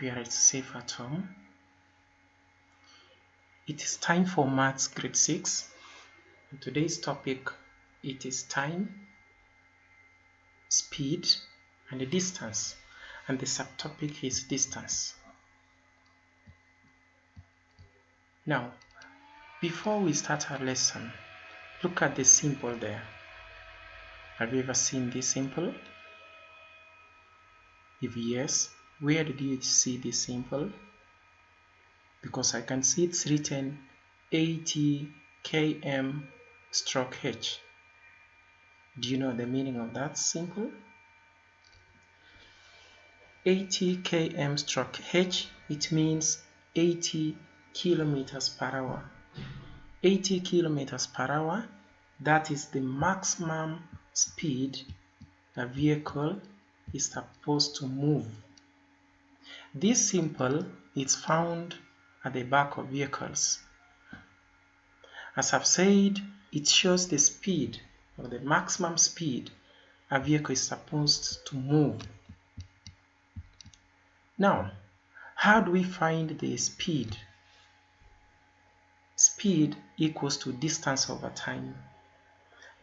prepare it safe at home. It is time for Maths Grade 6. And today's topic, it is time, speed, and the distance. And the subtopic is distance. Now, before we start our lesson, look at the symbol there. Have you ever seen this symbol? If yes, where did you see this symbol? Because I can see it's written 80 km/h. Do you know the meaning of that symbol? 80 km/h, it means 80 kilometers per hour. 80 kilometers per hour, that is the maximum speed a vehicle is supposed to move. This symbol is found at the back of vehicles. As I've said, it shows the speed or the maximum speed a vehicle is supposed to move. Now, how do we find the speed? Speed equals to distance over time.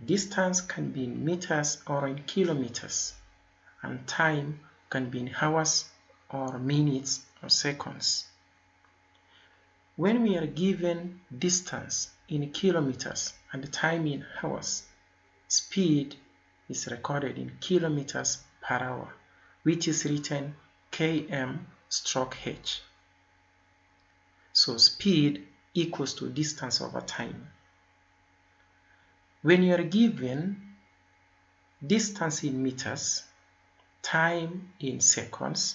Distance can be in meters or in kilometers, and time can be in hours or minutes or seconds. When we are given distance in kilometers and time in hours, speed is recorded in kilometers per hour, which is written km/h. So speed equals to distance over time. When you are given distance in meters, time in seconds,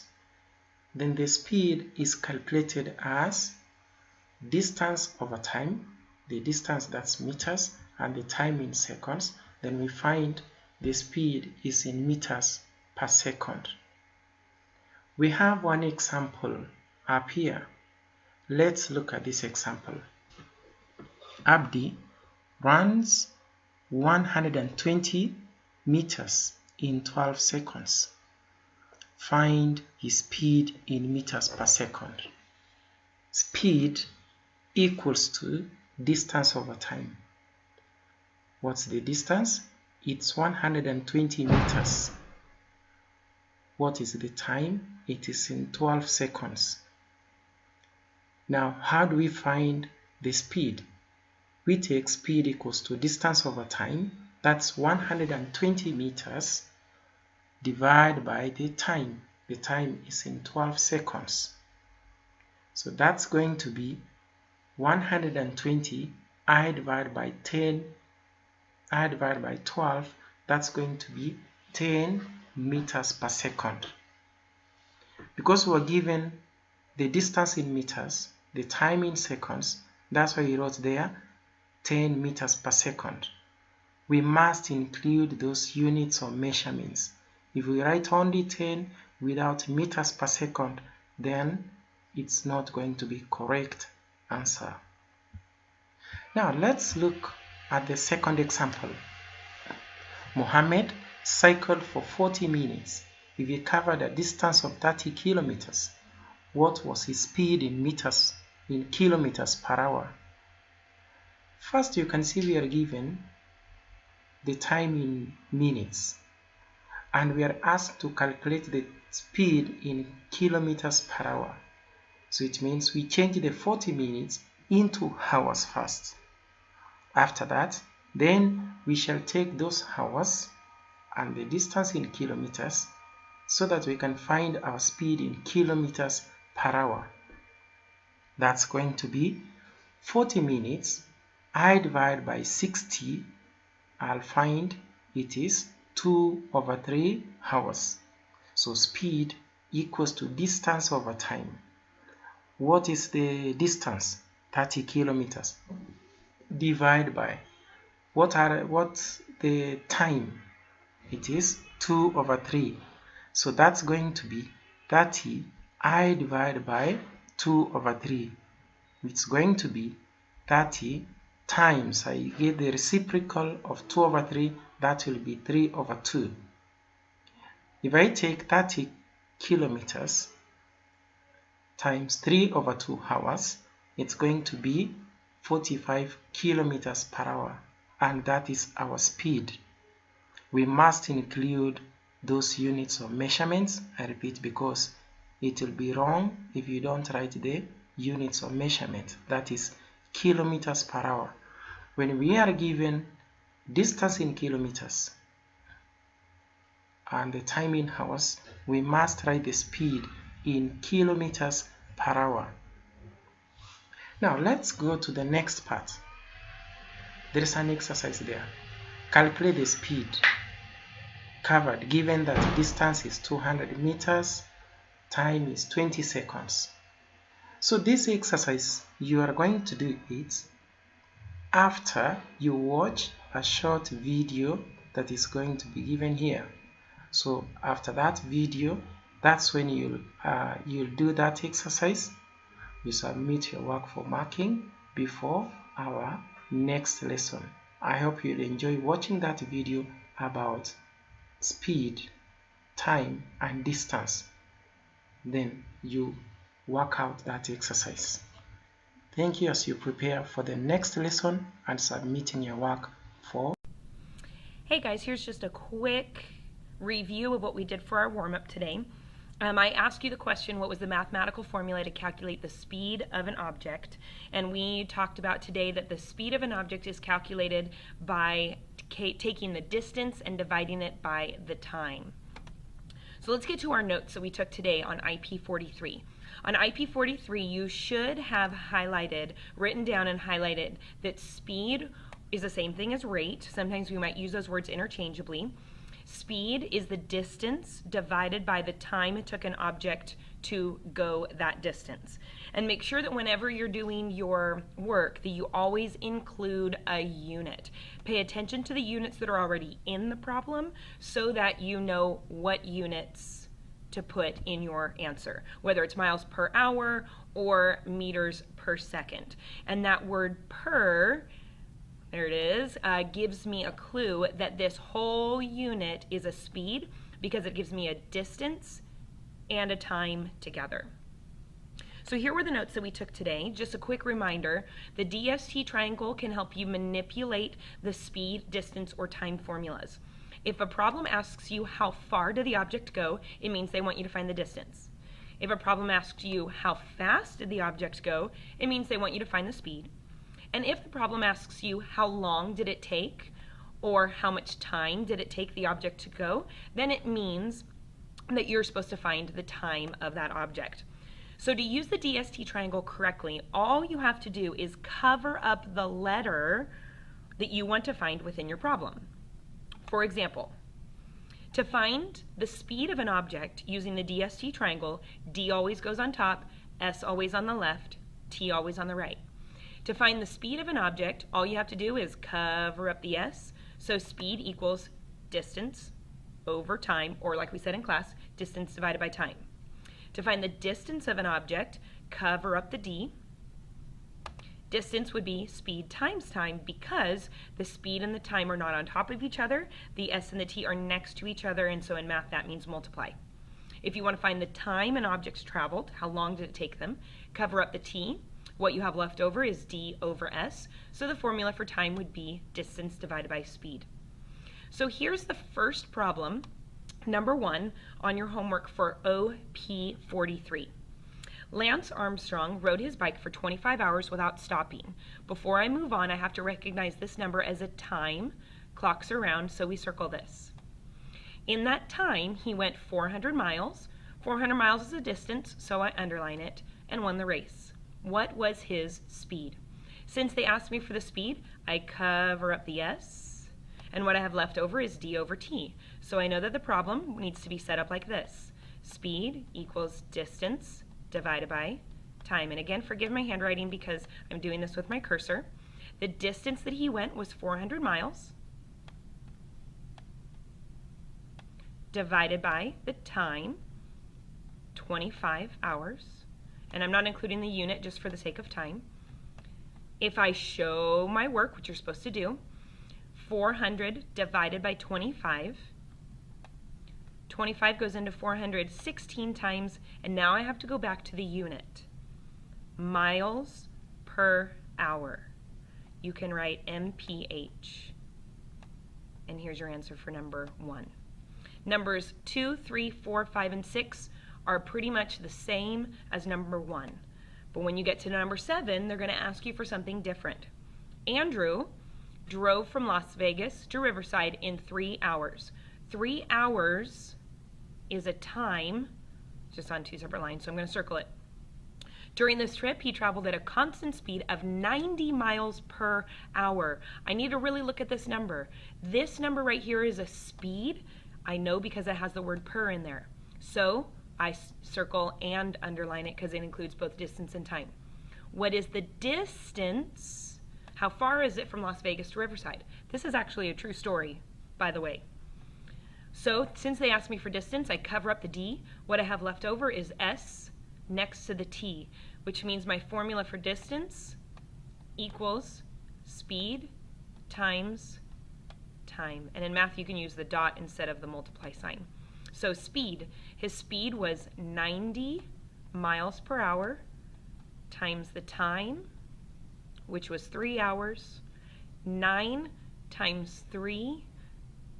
then the speed is calculated as distance over time, the distance that's meters, and the time in seconds. Then we find the speed is in meters per second. We have one example up here. Let's look at this example. Abdi runs 120 meters in 12 seconds. Find his speed in meters per second. Speed equals to distance over time. What's the distance? It's 120 meters. What is the time? It is in 12 seconds. Now, how do we find the speed? We take speed equals to distance over time. That's 120 meters divided by the time. The time is in 12 seconds. So that's going to be 120 I divided by 10, I divided by 12, that's going to be 10 meters per second. Because we were given the distance in meters, the time in seconds, that's why we wrote there 10 meters per second. We must include those units of measurements. If we write only 10 without meters per second, then it's not going to be correct answer. Now let's look at the second example. Mohammed cycled for 40 minutes. If he covered a distance of 30 kilometers, what was his speed in meters, in kilometers per hour? First, you can see we are given the time in minutes, and we are asked to calculate the speed in kilometers per hour. So it means we change the 40 minutes into hours first. After that, then we shall take those hours and the distance in kilometers so that we can find our speed in kilometers per hour. That's going to be 40 minutes. I divide by 60. I'll find it is 2/3 hours. So speed equals to distance over time. What is the distance? 30 kilometers. Divide by what's the time? It is 2/3. So that's going to be 30 I divided by 2/3. It's going to be 30 times, I get the reciprocal of 2/3, that will be 3/2. If I take 30 kilometers times 3 over 2 hours, it's going to be 45 kilometers per hour, and that is our speed. We must include those units of measurements, I repeat, because it will be wrong if you don't write the units of measurement, that is kilometers per hour. When we are given distance in kilometers and the time in hours, we must write the speed in kilometers per hour. Now let's go to the next part. There is an exercise there. Calculate the speed covered given that distance is 200 meters, time is 20 seconds. So this exercise, you are going to do it after you watch a short video that is going to be given here. So after that video, that's when you'll do that exercise. You submit your work for marking before our next lesson. I hope you'll enjoy watching that video about speed, time, and distance. Then you work out that exercise. Thank you as you prepare for the next lesson and submitting your work for. Hey guys, here's just a quick review of what we did for our warm-up today. I asked you the question, what was the mathematical formula to calculate the speed of an object? And we talked about today that the speed of an object is calculated by taking the distance and dividing it by the time. So let's get to our notes that we took today on IP43. On IP43, you should have written down and highlighted that speed is the same thing as rate. Sometimes we might use those words interchangeably. Speed is the distance divided by the time it took an object to go that distance. And make sure that whenever you're doing your work that you always include a unit. Pay attention to the units that are already in the problem so that you know what units to put in your answer, whether it's miles per hour or meters per second. And that word per, there it is, gives me a clue that this whole unit is a speed because it gives me a distance and a time together. So here were the notes that we took today. Just a quick reminder, the DST triangle can help you manipulate the speed, distance, or time formulas. If a problem asks you how far did the object go, it means they want you to find the distance. If a problem asks you how fast did the object go, it means they want you to find the speed. And if the problem asks you how long did it take, or how much time did it take the object to go, then it means that you're supposed to find the time of that object. So to use the DST triangle correctly, all you have to do is cover up the letter that you want to find within your problem. For example, to find the speed of an object using the DST triangle, D always goes on top, S always on the left, T always on the right. To find the speed of an object, all you have to do is cover up the S, so speed equals distance over time, or like we said in class, distance divided by time. To find the distance of an object, cover up the D. Distance would be speed times time because the speed and the time are not on top of each other. The S and the T are next to each other, and so in math that means multiply. If you want to find the time an object's traveled, how long did it take them, cover up the T. What you have left over is D over S, so the formula for time would be distance divided by speed. So here's the first problem, number 1, on your homework for OP43. Lance Armstrong rode his bike for 25 hours without stopping. Before I move on, I have to recognize this number as a time. Clocks are round, so we circle this. In that time, he went 400 miles. 400 miles is a distance, so I underline it, and won the race. What was his speed? Since they asked me for the speed, I cover up the S, and what I have left over is D over T. So I know that the problem needs to be set up like this. Speed equals distance divided by time. And again, forgive my handwriting because I'm doing this with my cursor. The distance that he went was 400 miles divided by the time, 25 hours. And I'm not including the unit just for the sake of time. If I show my work, which you're supposed to do, 400 divided by 25 25 goes into 400 16 times, and now I have to go back to the unit. Miles per hour. You can write mph. And here's your answer for number 1. Numbers 2, 3, 4, 5, and 6 are pretty much the same as number 1. But when you get to number 7, they're going to ask you for something different. Andrew drove from Las Vegas to Riverside in 3 hours. 3 hours is a time, just on 2 separate lines, so I'm going to circle it. During this trip, he traveled at a constant speed of 90 miles per hour. I need to really look at this number. This number right here is a speed. I know because it has the word per in there. So I circle and underline it because it includes both distance and time. What is the distance? How far is it from Las Vegas to Riverside? This is actually a true story, by the way. So since they asked me for distance, I cover up the D. What I have left over is S next to the T, which means my formula for distance equals speed times time. And in math, you can use the dot instead of the multiply sign. So speed, his speed was 90 miles per hour times the time, which was 3 hours. 9 times 3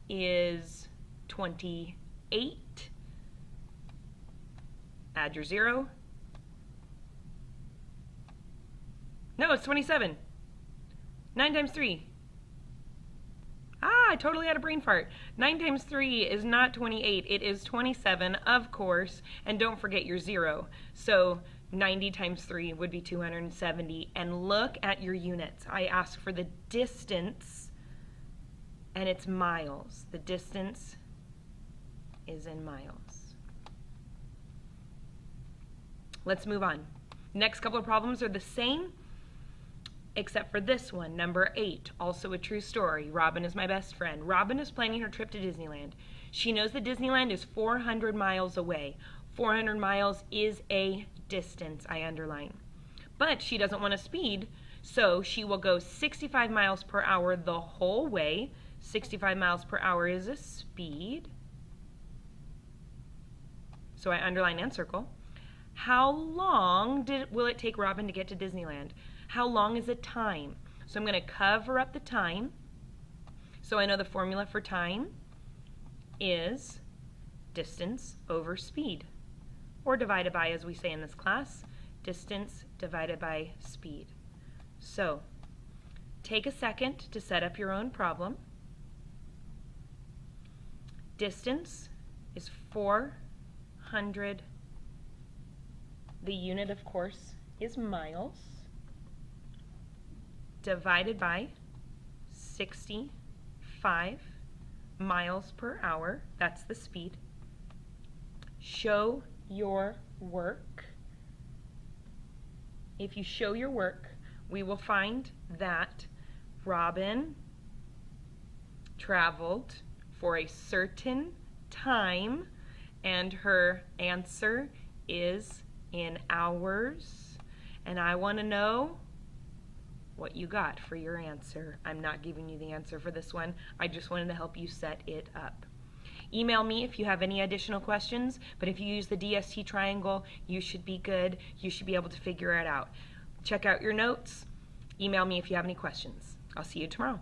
is 28. Add your 0. No, it's 27. 9 times 3. I totally had a brain fart. 9 times 3 is not 28. It is 27, of course. And don't forget your 0. So 90 times 3 would be 270. And look at your units. I asked for the distance, and it's miles. The distance is in miles. Let's move on. Next couple of problems are the same, except for this one, number 8, also a true story. Robin is my best friend. Robin is planning her trip to Disneyland. She knows that Disneyland is 400 miles away. 400 miles is a distance, I underline. But she doesn't want to speed, so she will go 65 miles per hour the whole way. 65 miles per hour is a speed. So I underline and circle. How long will it take Robin to get to Disneyland? How long is a time? So I'm going to cover up the time. So I know the formula for time is distance over speed, or divided by, as we say in this class, distance divided by speed. So take a second to set up your own problem. Distance is 400. The unit, of course, is miles, divided by 65 miles per hour. That's the speed. Show your work. If you show your work, we will find that Robin traveled for a certain time, and her answer is in hours. And I want to know what you got for your answer. I'm not giving you the answer for this one. I just wanted to help you set it up. Email me if you have any additional questions, but if you use the DST triangle, you should be good. You should be able to figure it out. Check out your notes. Email me if you have any questions. I'll see you tomorrow.